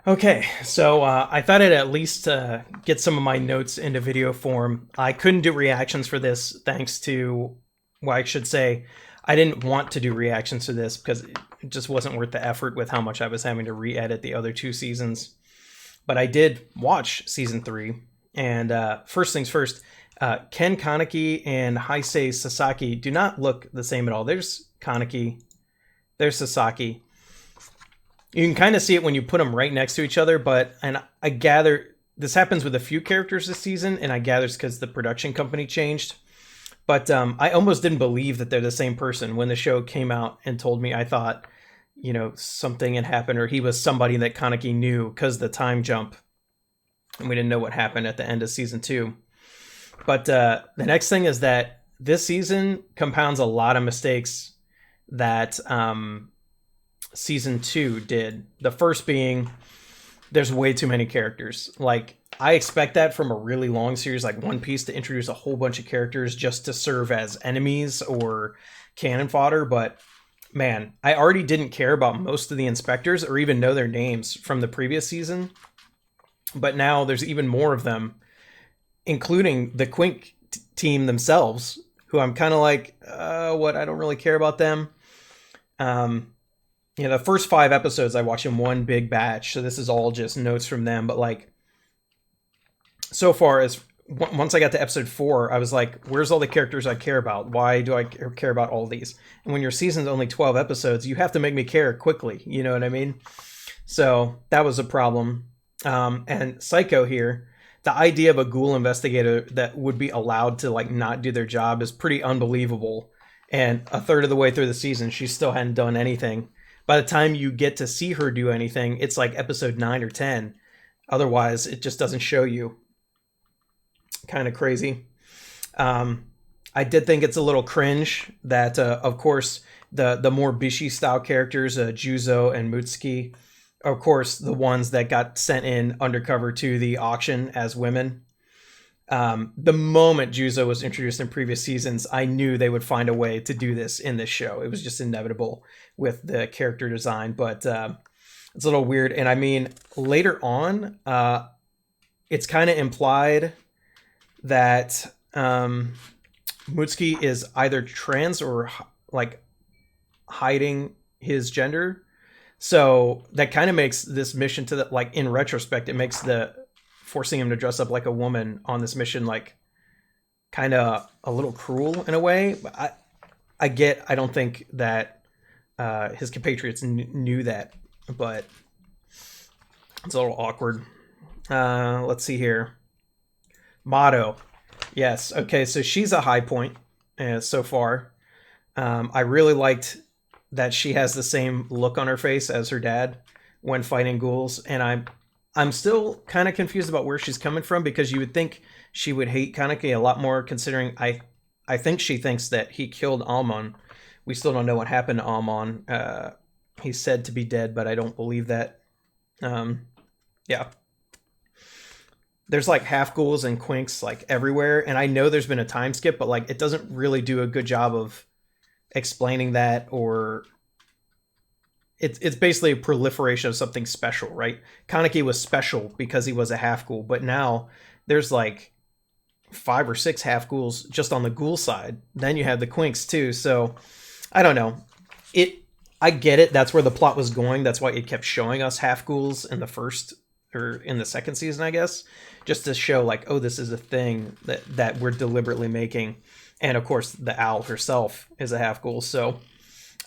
Okay, so I thought I'd at least get some of my notes into video form. I couldn't do reactions for this thanks to, well, I should say, I didn't want to do reactions to this because it just wasn't worth the effort with how much I was having to re-edit the other two seasons. But I did watch season three, and first things first, Ken Kaneki and Heisei Sasaki do not look the same at all. There's Kaneki, there's Sasaki. You can kind of see it when you put them right next to each other, but and I gather this happens with a few characters this season, and I gather it's because the production company changed. But I almost didn't believe that they're the same person when the show came out and told me. I thought, something had happened, or he was somebody that Kaneki knew because the time jump, and we didn't know what happened at the end of season two. But the next thing is that this season compounds a lot of mistakes that season two did. The first being there's way too many characters. Like, I expect that from a really long series like One Piece to introduce a whole bunch of characters just to serve as enemies or cannon fodder, but man, I already didn't care about most of the inspectors or even know their names from the previous season. But now there's even more of them, including the Quink team themselves, who I'm kind of like, what? I don't really care about them. Um, the first five episodes I watched in one big batch, so this is all just notes from them. But like, so far as once I got to episode four, I was like, where's all the characters I care about? Why do I care about all these? And when your season's only 12 episodes, you have to make me care quickly. You know what I mean? So that was a problem. And Psycho here, the idea of a ghoul investigator that would be allowed to like not do their job is pretty unbelievable. And a third of the way through the season, she still hadn't done anything. By the time you get to see her do anything, it's like episode 9 or 10. Otherwise, it just doesn't show you. Kind of crazy. I did think it's a little cringe that, of course, the more Bishi style characters, Juzo and Mutsuki, of course, the ones that got sent in undercover to the auction as women. The moment Juzo was introduced in previous seasons, I knew they would find a way to do this in this show. It was just inevitable with the character design, but it's a little weird. And I mean, later on, it's kind of implied that Mutsuki is either trans or like hiding his gender. So that kind of makes this mission to the, like, in retrospect, it makes the forcing him to dress up like a woman on this mission like kind of a little cruel in a way. I don't think that his compatriots knew that, but it's a little awkward. Let's see here. Motto. Yes. Okay. So she's a high point so far. I really liked that she has the same look on her face as her dad when fighting ghouls, and I'm still kind of confused about where she's coming from because you would think she would hate Kaneki a lot more, considering I think she thinks that he killed Almon. We still don't know what happened to Almon. He's said to be dead, but I don't believe that. Yeah. There's like half ghouls and quinks like everywhere, and I know there's been a time skip, but like it doesn't really do a good job of explaining that, or it's basically a proliferation of something special, right? Kaneki was special because he was a half ghoul, but now there's like 5 or 6 half ghouls just on the ghoul side. Then you have the quinks too, so I don't know. I get it. That's where the plot was going. That's why it kept showing us half ghouls in the first or in the second season, I guess, just to show like, oh, this is a thing that we're deliberately making. And of course, the owl herself is a half ghoul. So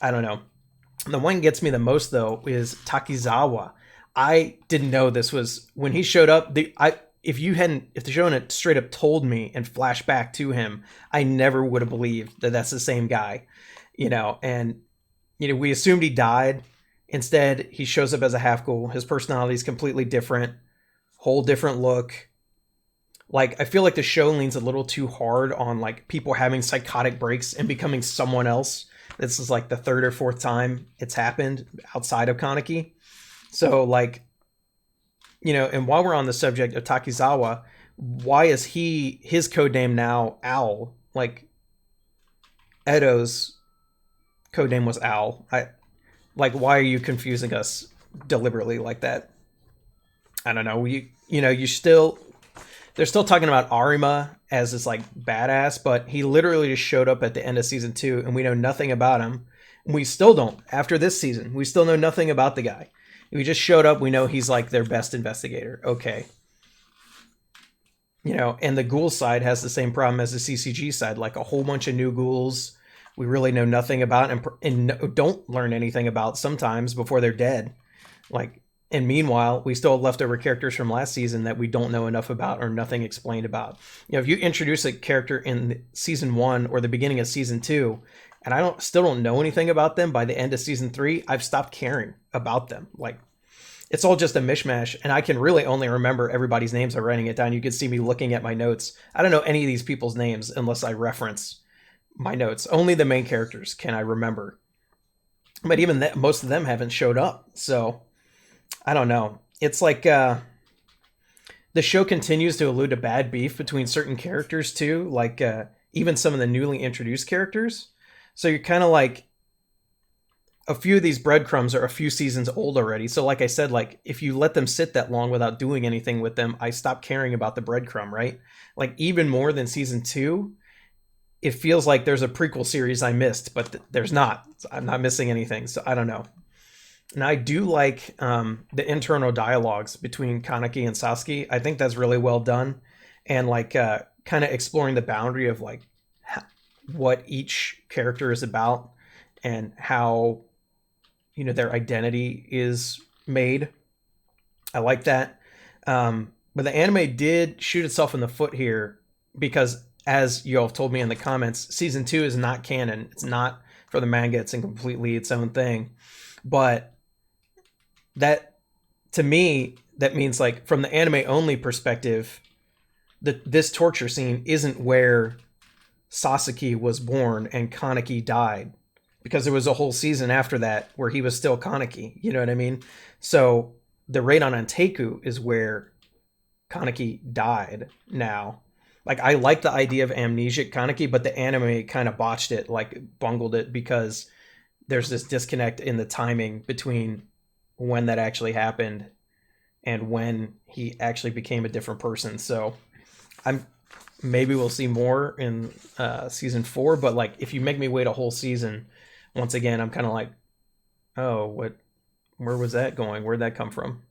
I don't know. The one that gets me the most though is Takizawa. I didn't know this was when he showed up. If the show had straight up told me and flashed back to him, I never would have believed that that's the same guy. And we assumed he died. Instead, he shows up as a half ghoul. His personality is completely different, whole different look. Like, I feel like the show leans a little too hard on like people having psychotic breaks and becoming someone else. This is like the third or fourth time it's happened outside of Kaneki. So like, and while we're on the subject of Takizawa, why is his code name now Owl? Like, Edo's code name was Owl. Why are you confusing us deliberately like that? I don't know. You still they're still talking about Arima as this like badass, but he literally just showed up at the end of season 2, and we know nothing about him. We still don't after this season. We still know nothing about the guy. We just showed up. We know he's like their best investigator. Okay. And the ghoul side has the same problem as the CCG side, like a whole bunch of new ghouls we really know nothing about and don't learn anything about sometimes before they're dead. Like, and meanwhile, we still have leftover characters from last season that we don't know enough about or nothing explained about. If you introduce a character in season 1 or the beginning of season 2, and I still don't know anything about them by the end of season 3, I've stopped caring about them. Like, it's all just a mishmash, and I can really only remember everybody's names by writing it down. You can see me looking at my notes. I don't know any of these people's names unless I reference my notes. Only the main characters can I remember. But even that, most of them haven't showed up. So, I don't know. It's like the show continues to allude to bad beef between certain characters, too. Like, even some of the newly introduced characters. So you're kind of like, a few of these breadcrumbs are a few seasons old already. So like I said, like if you let them sit that long without doing anything with them, I stop caring about the breadcrumb, right? Like even more than season 2, it feels like there's a prequel series I missed, but there's not. I'm not missing anything. So I don't know. And I do like the internal dialogues between Kaneki and Sasuke. I think that's really well done. And like kind of exploring the boundary of like what each character is about and how their identity is made. I like that. But the anime did shoot itself in the foot here because, as you all have told me in the comments, season 2 is not canon. It's not for the manga. It's completely its own thing. But that, to me, that means like from the anime only perspective, this torture scene isn't where Sasuke was born and Kaneki died. Because there was a whole season after that where he was still Kaneki, you know what I mean? So the raid on Anteku is where Kaneki died now. Like, I like the idea of amnesic Kaneki, but the anime kind of botched it, like bungled it, because there's this disconnect in the timing between when that actually happened and when he actually became a different person. So maybe we'll see more in season 4, but like if you make me wait a whole season, once again, I'm kind of like, oh, where was that going? Where'd that come from?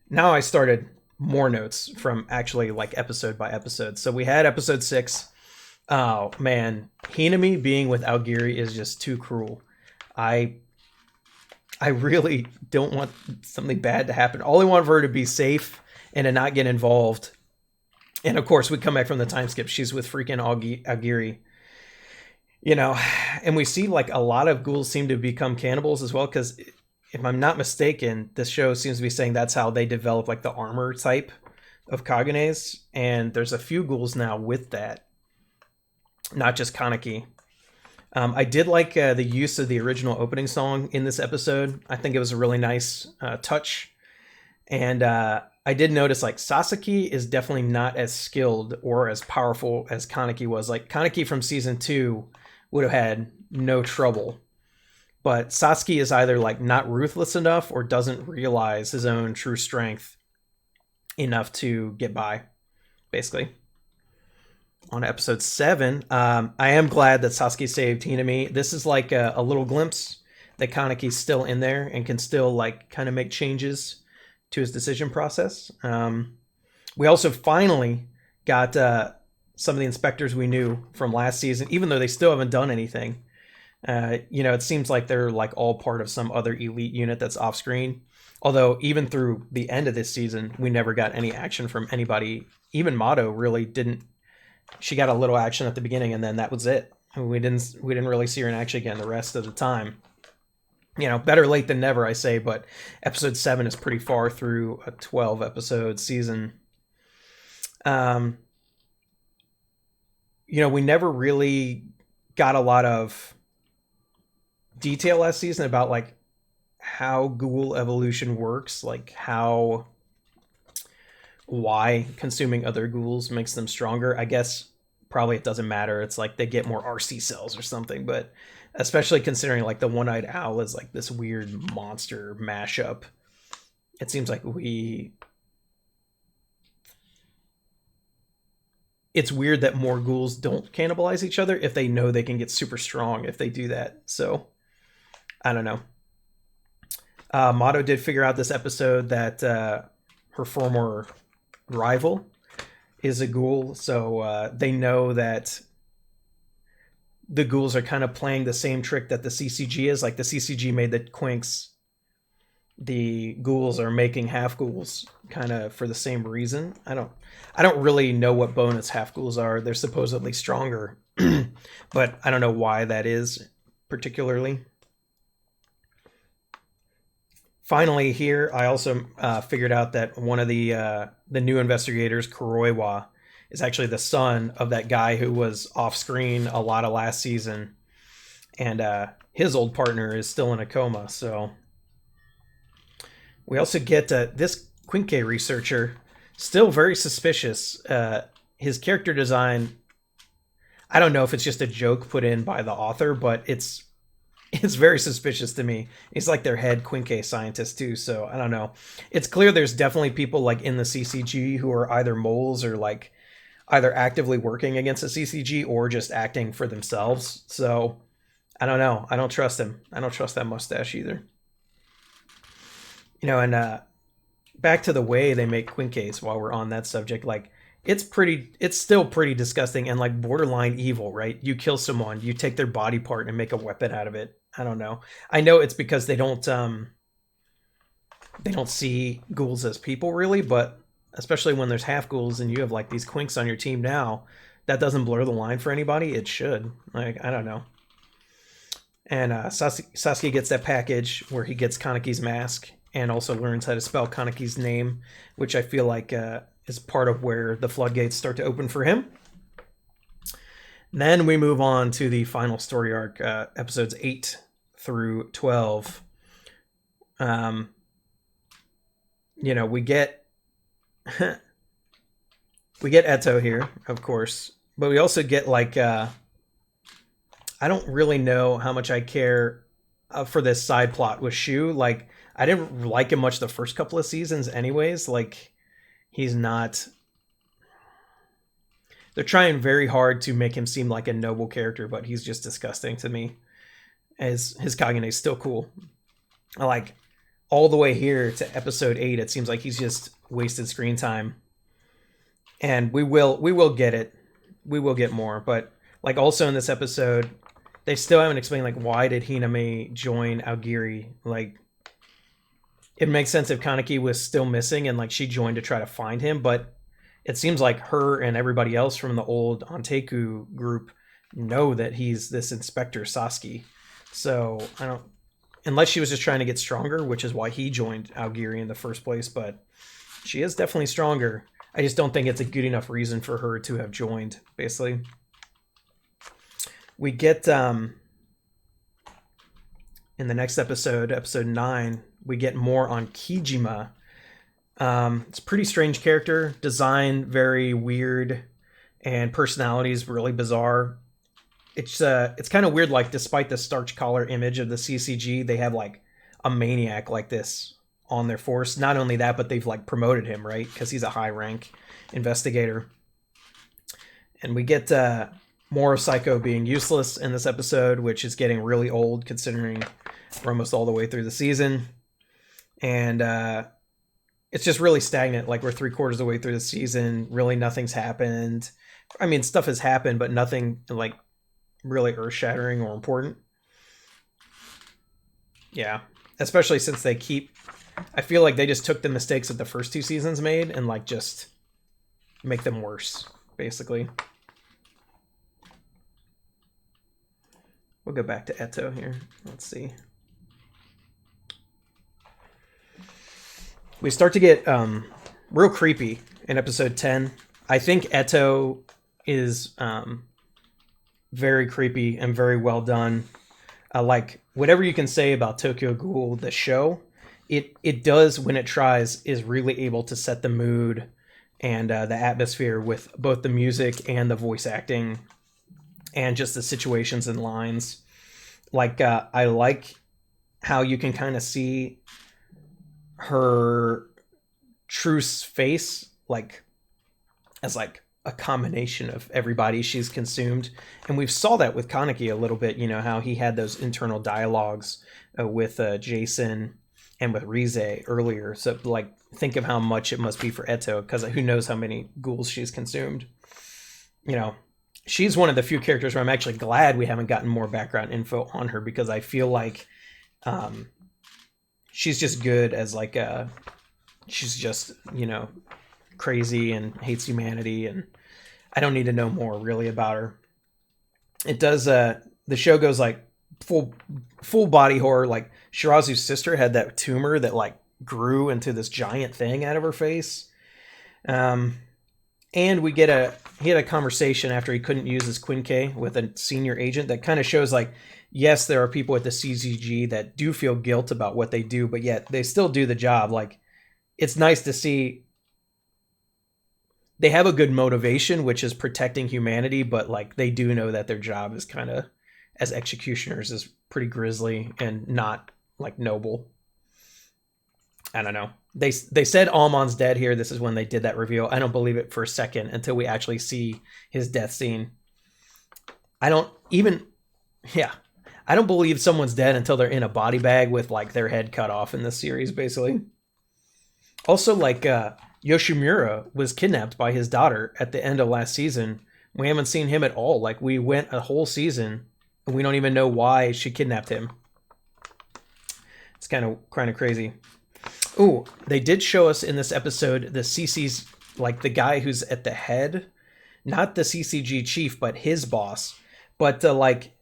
Now I started more notes from actually like episode by episode. So we had episode 6. Oh man, Hinami being with Aogiri is just too cruel. I really don't want something bad to happen. All I want for her to be safe and to not get involved. And of course, we come back from the time skip. She's with freaking Aogiri. And we see like a lot of ghouls seem to become cannibals as well, because if I'm not mistaken, this show seems to be saying that's how they develop like the armor type of Kagenes, and there's a few ghouls now with that, not just Kaneki. I did like the use of the original opening song in this episode. I think it was a really nice touch, and I did notice like Sasuke is definitely not as skilled or as powerful as Kaneki was. Like Kaneki from season 2 would have had no trouble. But Sasuke is either like not ruthless enough or doesn't realize his own true strength enough to get by, basically. On episode 7, I am glad that Sasuke saved Hinami. This is like a little glimpse that Kaneki's still in there and can still like kind of make changes to his decision process. We also finally got some of the inspectors we knew from last season, even though they still haven't done anything. It seems like they're like all part of some other elite unit that's off screen. Although even through the end of this season, we never got any action from anybody. Even Mato really didn't. She got a little action at the beginning, and then that was it. We didn't really see her in action again the rest of the time. Better late than never, I say. But episode 7 is pretty far through a 12-episode season. We never really got a lot of detail last season about like how ghoul evolution works, like why consuming other ghouls makes them stronger. I guess probably it doesn't matter. It's like they get more RC cells or something, but especially considering like the one-eyed owl is like this weird monster mashup. it seems like it's weird that more ghouls don't cannibalize each other if they know they can get super strong if they do that. So I don't know. Mato did figure out this episode that her former rival is a ghoul, so they know that the ghouls are kind of playing the same trick that the CCG is. Like the CCG made the Quinks, the ghouls are making half ghouls kind of for the same reason. I don't really know what bonus half ghouls are. They're supposedly stronger, but I don't know why that is particularly. Finally, here I also figured out that one of the new investigators, Kuroiwa, is actually the son of that guy who was off screen a lot of last season, and his old partner is still in a coma. So we also get this Quinque researcher, still very suspicious. His character design, I don't know if it's just a joke put in by the author, but it's very suspicious to me. He's like their head Quinque scientist too, so I don't know. It's clear there's definitely people like in the CCG who are either moles or like either actively working against the CCG or just acting for themselves. So I don't know. I don't trust him. I don't trust that mustache either. You know, and back to the way they make Quinques while we're on that subject, like it's still pretty disgusting and like borderline evil, right? You kill someone, you take their body part and make a weapon out of it. I don't know. I know it's because they don't see ghouls as people really, but especially when there's half ghouls and you have like these Quinks on your team now, that doesn't blur the line for anybody. It should. Like, I don't know. And Sasuke gets that package where he gets Kaneki's mask and also learns how to spell Kaneki's name, which I feel like is part of where the floodgates start to open for him. Then we move on to the final story arc, episodes 8 through 12. You know, we get Eto here, of course, but we also get like I don't really know how much I care for this side plot with Shu. Like, I didn't like him much the first couple of seasons, anyways. Like, he's not. They're trying very hard to make him seem like a noble character, but he's just disgusting to me. As his Kagane is still cool. I like all the way here to episode 8, it seems like he's just wasted screen time. And we will get it. We will get more, but like also in this episode, they still haven't explained like why did Hiname join Aogiri? Like, it makes sense if Kaneki was still missing and like she joined to try to find him, but it seems like her and everybody else from the old Anteku group know that he's this Inspector Sasuke. So I don't, unless she was just trying to get stronger, which is why he joined Aogiri in the first place, but she is definitely stronger. I just don't think it's a good enough reason for her to have joined, basically. We get, in the next episode, episode 9, we get more on Kijima. It's a pretty strange character, design very weird, and personality is really bizarre. It's kind of weird, like, despite the starch collar image of the CCG, they have, like, a maniac like this on their force. Not only that, but they've, like, promoted him, right? Because he's a high-rank investigator. And we get more of Psycho being useless in this episode, which is getting really old, considering we're almost all the way through the season. And it's just really stagnant. Like, we're 3/4 of the way through the season. Really, nothing's happened. I mean, stuff has happened, but nothing, like, really earth-shattering or important. Yeah. Especially since they keep... I feel like they just took the mistakes that the first 2 seasons made and, like, just make them worse, basically. We'll go back to Eto here. Let's see. We start to get real creepy in episode 10. I think Eto is very creepy and very well done. Like, whatever you can say about Tokyo Ghoul, the show, it does, when it tries, is really able to set the mood and the atmosphere with both the music and the voice acting and just the situations and lines. Like, I like how you can kind of see her true face, like as like a combination of everybody she's consumed. And we saw that with Kaneki a little bit, you know, how he had those internal dialogues with Jason and with Rize earlier. So like think of how much it must be for Eto, because who knows how many ghouls she's consumed. You know, she's one of the few characters where I'm actually glad we haven't gotten more background info on her, because I feel like she's just good as like she's just, you know, crazy and hates humanity, and I don't need to know more really about her. It does the show goes like full body horror. Like Shirazu's sister had that tumor that like grew into this giant thing out of her face. And he had a conversation after he couldn't use his Quinque with a senior agent that kind of shows like, yes, there are people at the CCG that do feel guilt about what they do, but yet they still do the job. Like, it's nice to see they have a good motivation, which is protecting humanity, but like they do know that their job is kind of, as executioners, is pretty grisly and not like noble. I don't know. They said Almon's dead here. This is when they did that reveal. I don't believe it for a second until we actually see his death scene. I don't believe someone's dead until they're in a body bag with like their head cut off in this series, basically. Also, like Yoshimura was kidnapped by his daughter at the end of last season. We haven't seen him at all. Like, we went a whole season and we don't even know why she kidnapped him. It's kind of crazy. Ooh, they did show us in this episode the CC's, like the guy who's at the head, not the CCG chief, but his boss. But like,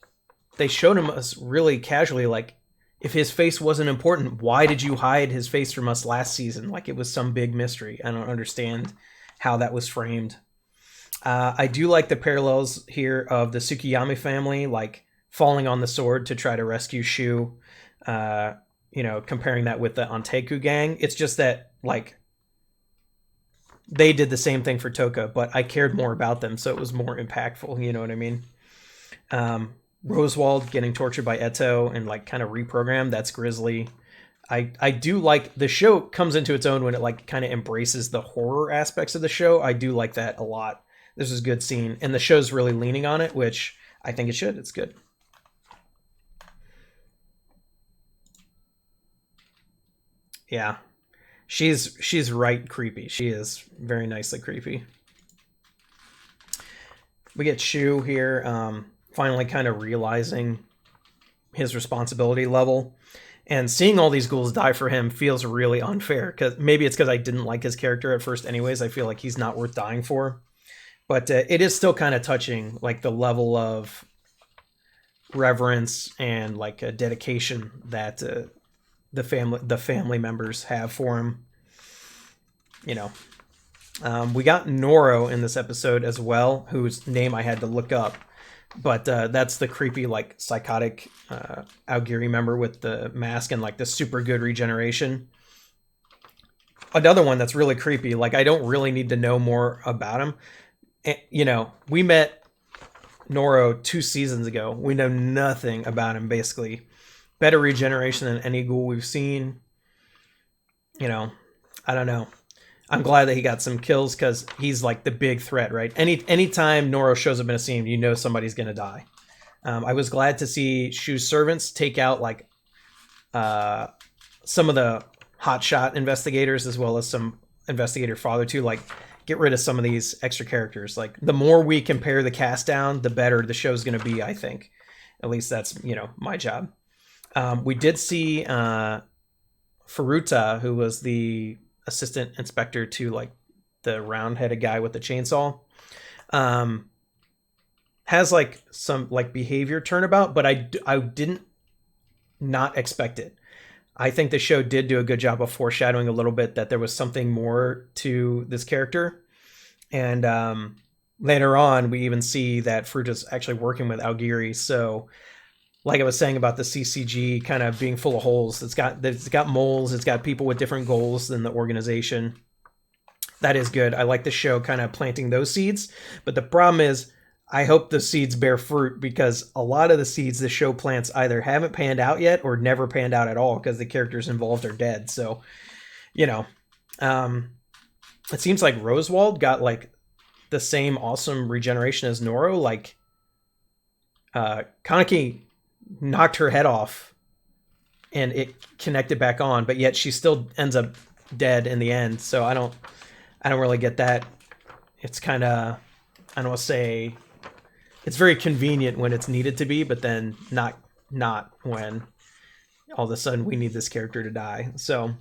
they showed him us really casually, like, if his face wasn't important, why did you hide his face from us last season? Like it was some big mystery. I don't understand how that was framed. I do like the parallels here of the Tsukiyami family, like falling on the sword to try to rescue Shu. You know, comparing that with the Anteku gang. It's just that, like, they did the same thing for Toka, but I cared more about them, so it was more impactful, you know what I mean? Rosewald getting tortured by Eto and, like, kind of reprogrammed, that's grisly. I do like, the show comes into its own when it, like, kind of embraces the horror aspects of the show. I do like that a lot. This is a good scene, and the show's really leaning on it, which I think it should. It's good. Yeah, she's right creepy. She is very nicely creepy. We get Shu here, finally kind of realizing his responsibility level, and seeing all these ghouls die for him feels really unfair. Because maybe it's because I didn't like his character at first, anyways. I feel like he's not worth dying for, but it is still kind of touching, like the level of reverence and like a dedication that the family members have for him. You know, we got Noro in this episode as well, whose name I had to look up, but that's the creepy, like, psychotic Aogiri member with the mask and like the super good regeneration. Another one that's really creepy. Like, I don't really need to know more about him. You know, we met Noro 2 seasons ago. We know nothing about him, basically. Better regeneration than any ghoul we've seen. You know, I don't know. I'm glad that he got some kills, because he's like the big threat, right? Anytime Noro shows up in a scene, you know somebody's going to die. I was glad to see Shu's servants take out like some of the hotshot investigators, as well as some investigator father too. Like, get rid of some of these extra characters. Like, the more we can pare the cast down, the better the show's going to be, I think. At least that's, you know, my job. We did see Furuta, who was the assistant inspector to like the round-headed guy with the chainsaw, has like some like behavior turnabout, but I didn't not expect it. I think the show did do a good job of foreshadowing a little bit that there was something more to this character, and later on we even see that Furuta's actually working with Aogiri. So, like I was saying about the CCG kind of being full of holes, it's got moles, it's got people with different goals than the organization. That is good. I like the show kind of planting those seeds, but the problem is I hope the seeds bear fruit, because a lot of the seeds the show plants either haven't panned out yet or never panned out at all, because the characters involved are dead. So you know, um, it seems like Roswald got like the same awesome regeneration as Noro. Like, Kaneki knocked her head off and it connected back on, but yet she still ends up dead in the end. So I don't really get that. It's kind of, I don't want to say, it's very convenient when it's needed to be, but then not when all of a sudden we need this character to die. So,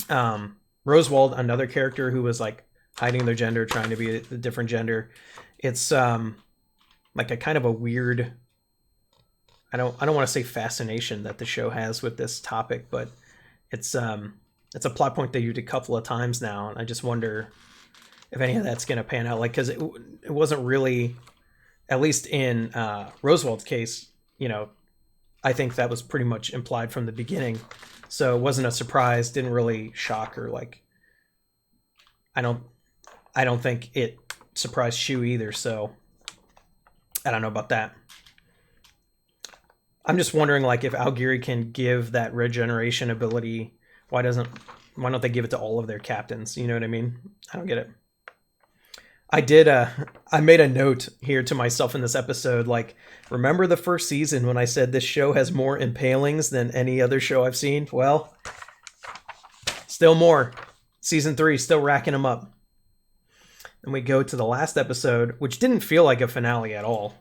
Roswald, another character who was like hiding their gender, trying to be a different gender. It's like a kind of a weird, I don't want to say fascination that the show has with this topic, but it's a plot point they used a couple of times now, and I just wonder if any of that's going to pan out. Like, because it wasn't really, at least in Rosewald's case, you know, I think that was pretty much implied from the beginning, so it wasn't a surprise. Didn't really shock her. Like, I don't think it surprised Shu either. So I don't know about that. I'm just wondering, like, if Algiri can give that regeneration ability, why don't they give it to all of their captains? You know what I mean? I don't get it. I made a note here to myself in this episode, like, remember the first season when I said this show has more impalings than any other show I've seen? Well, still more. Season 3, still racking them up. And we go to the last episode, which didn't feel like a finale at all.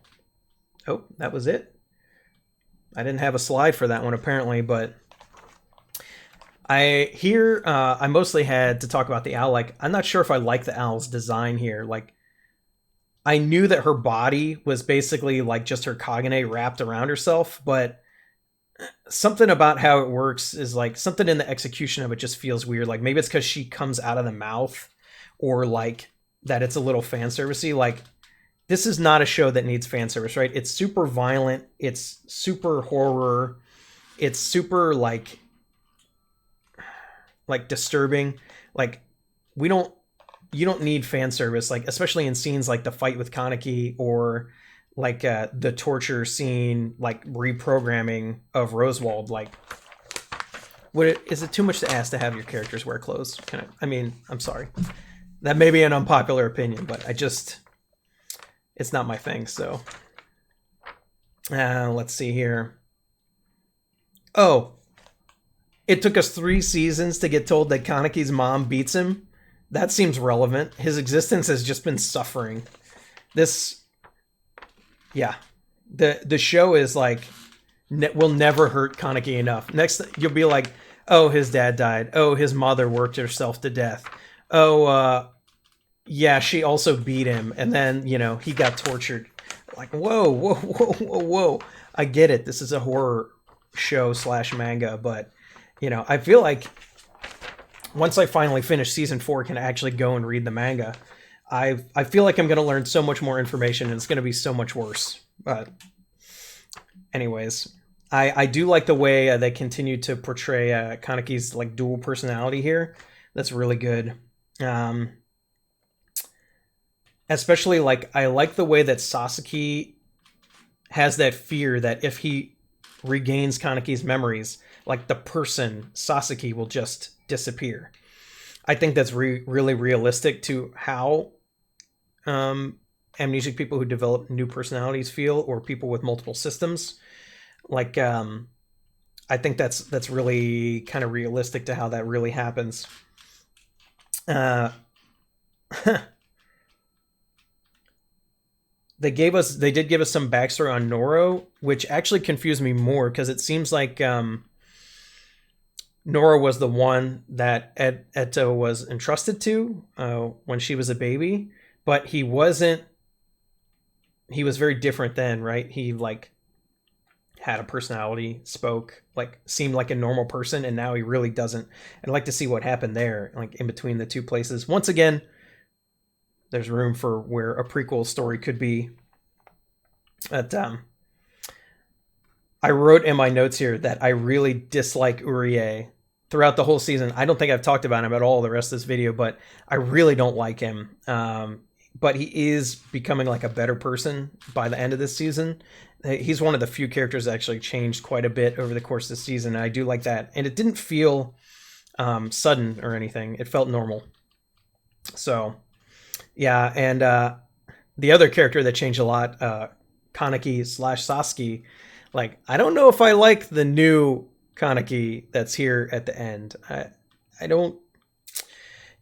Oh, that was it? I didn't have a slide for that one apparently, but I mostly had to talk about the owl. Like, I'm not sure if I like the owl's design here. Like, I knew that her body was basically like just her Kagane wrapped around herself, but something about how it works is like something in the execution of it just feels weird. Like, maybe it's because she comes out of the mouth, or like that it's a little fan servicey. Like, this is not a show that needs fan service, right? It's super violent. It's super horror. It's super like disturbing. Like, you don't need fan service, like, especially in scenes like the fight with Kaneki, or like the torture scene, like reprogramming of Rosewald. Like, is it too much to ask to have your characters wear clothes? I mean, I'm sorry. That may be an unpopular opinion, but it's not my thing. So let's see here. Oh, it took us 3 seasons to get told that Kaneki's mom beats him. That seems relevant. His existence has just been suffering. The show is like, will never hurt Kaneki enough. Next, you'll be like, oh, his dad died. Oh, his mother worked herself to death. Oh, yeah, she also beat him, and then, you know, he got tortured. Like, whoa. I get it. This is a horror show / manga, but, you know, I feel like once I finally finish season 4, can actually go and read the manga, I feel like I'm going to learn so much more information, and it's going to be so much worse. But anyways, I do like the way they continue to portray Kaneki's like dual personality here. That's really good. Especially, like, I like the way that Sasaki has that fear that if he regains Kaneki's memories, like, the person Sasaki will just disappear. I think that's really realistic to how amnesic people who develop new personalities feel, or people with multiple systems. Like, I think that's really kind of realistic to how that really happens. They did give us some backstory on Noro, which actually confused me more, because it seems like Nora was the one that Eto was entrusted to when she was a baby, but he wasn't. He was very different then, right? He like had a personality, spoke, like seemed like a normal person, and now he really doesn't. I'd like to see what happened there, like in between the two places. Once again, there's room for where a prequel story could be. But I wrote in my notes here that I really dislike Urie throughout the whole season. I don't think I've talked about him at all the rest of this video, but I really don't like him. But he is becoming like a better person by the end of this season. He's one of the few characters that actually changed quite a bit over the course of the season. And I do like that. And it didn't feel sudden or anything. It felt normal. So yeah, and the other character that changed a lot, Kaneki slash Sasuke. Like, I don't know if I like the new Kaneki that's here at the end. I don't,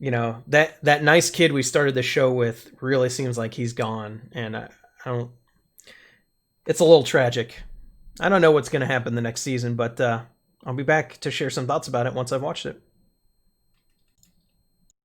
that nice kid we started the show with really seems like he's gone, and I don't. It's a little tragic. I don't know what's going to happen the next season, but I'll be back to share some thoughts about it once I've watched it.